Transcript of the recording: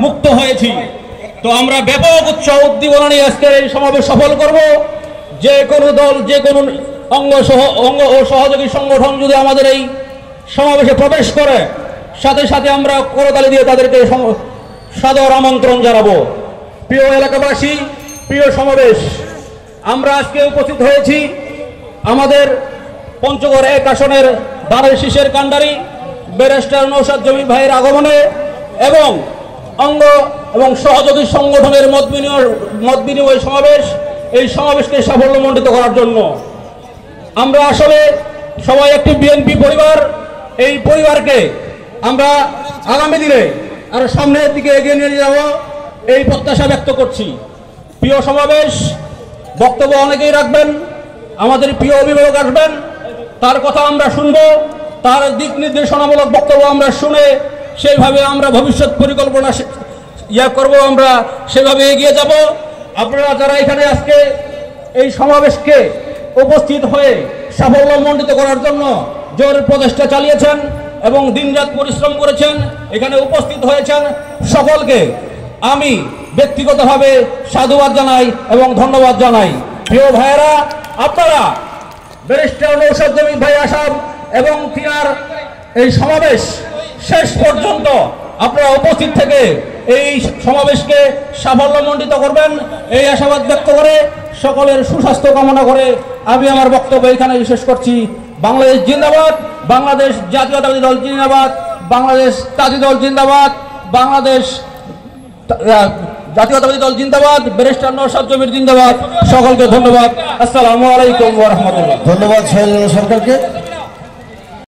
মুক্ত হয়েছি। তো আমরা ব্যাপক উৎসাহ উদ্দীপনা নিয়ে আজকের এই সমাবেশ সফল করব। যে কোনো দল, যে কোনো অঙ্গ ও সহযোগী সংগঠন যদি আমাদের এই সমাবেশে প্রবেশ করে, সাথে সাথে আমরা করতালি দিয়ে তাদেরকে সাদর আমন্ত্রণ জানাবো। প্রিয় এলাকাবাসী, প্রিয় সমাবেশ, আমরা আজকে উপস্থিত হয়েছি আমাদের পঞ্চগড় ১ আসনের ধানের শীষের কাণ্ডারি ব্যারিস্টার নওশাদ জমির ভাইয়ের আগমনে এবং অঙ্গ এবং সহযোগী সংগঠনের মত বিনিময় সমাবেশ, এই সমাবেশকে সাফল্যমণ্ডিত করার জন্য। আমরা আসলে সবাই একটি বিএনপি পরিবার। এই পরিবারকে আমরা আগামী দিনে আরো সামনের দিকে এগিয়ে নিয়ে যাব এই প্রত্যাশা ব্যক্ত করছি। প্রিয় সমাবেশ, বক্তব্য অনেকেই রাখবেন, আমাদের প্রিয় অভিভাবক আসবেন, তার কথা আমরা শুনব, তার দিক নির্দেশনামূলক বক্তব্য আমরা শুনে সেইভাবে আমরা ভবিষ্যৎ পরিকল্পনা করব, আমরা সেভাবে এগিয়ে যাব। আপনারা যারা এখানে আজকে এই সমাবেশকে উপস্থিত হয়ে সাফল্যমণ্ডিত করার জন্য জোর প্রচেষ্টা চালিয়েছেন এবং দিনরাত পরিশ্রম করেছেন, এখানে উপস্থিত হয়েছেন, সকলকে আমি ব্যক্তিগতভাবে সাধুবাদ জানাই এবং ধন্যবাদ জানাই। প্রিয় ভাইয়েরা, আপনারা ব্যারিস্টার নওশাদ জমির ভাই আসাম এবং তিনার এই সমাবেশ শেষ পর্যন্ত আপনারা উপস্থিত থেকে এই সমাবেশকে সাফল্যমণ্ডিত করবেন, এই আশাবাদ ব্যক্ত করে সকলের সুস্বাস্থ্য কামনা করে আমি আমার বক্তব্য এখানে শেষ করছি। বাংলাদেশ জিন্দাবাদ, বাংলাদেশ জাতীয়তাবাদী দল জিন্দাবাদ, বাংলাদেশ তাঁতি দল জিন্দাবাদ, বাংলাদেশ জাতীয়তাবাদী দল জিন্দাবাদ, ব্যারিস্টার নওশাদ জমির জিন্দাবাদ। সকলকে ধন্যবাদ। আসসালামু আলাইকুম ওয়া রাহমাতুল্লাহ। ধন্যবাদ সোহেল সরকারকে।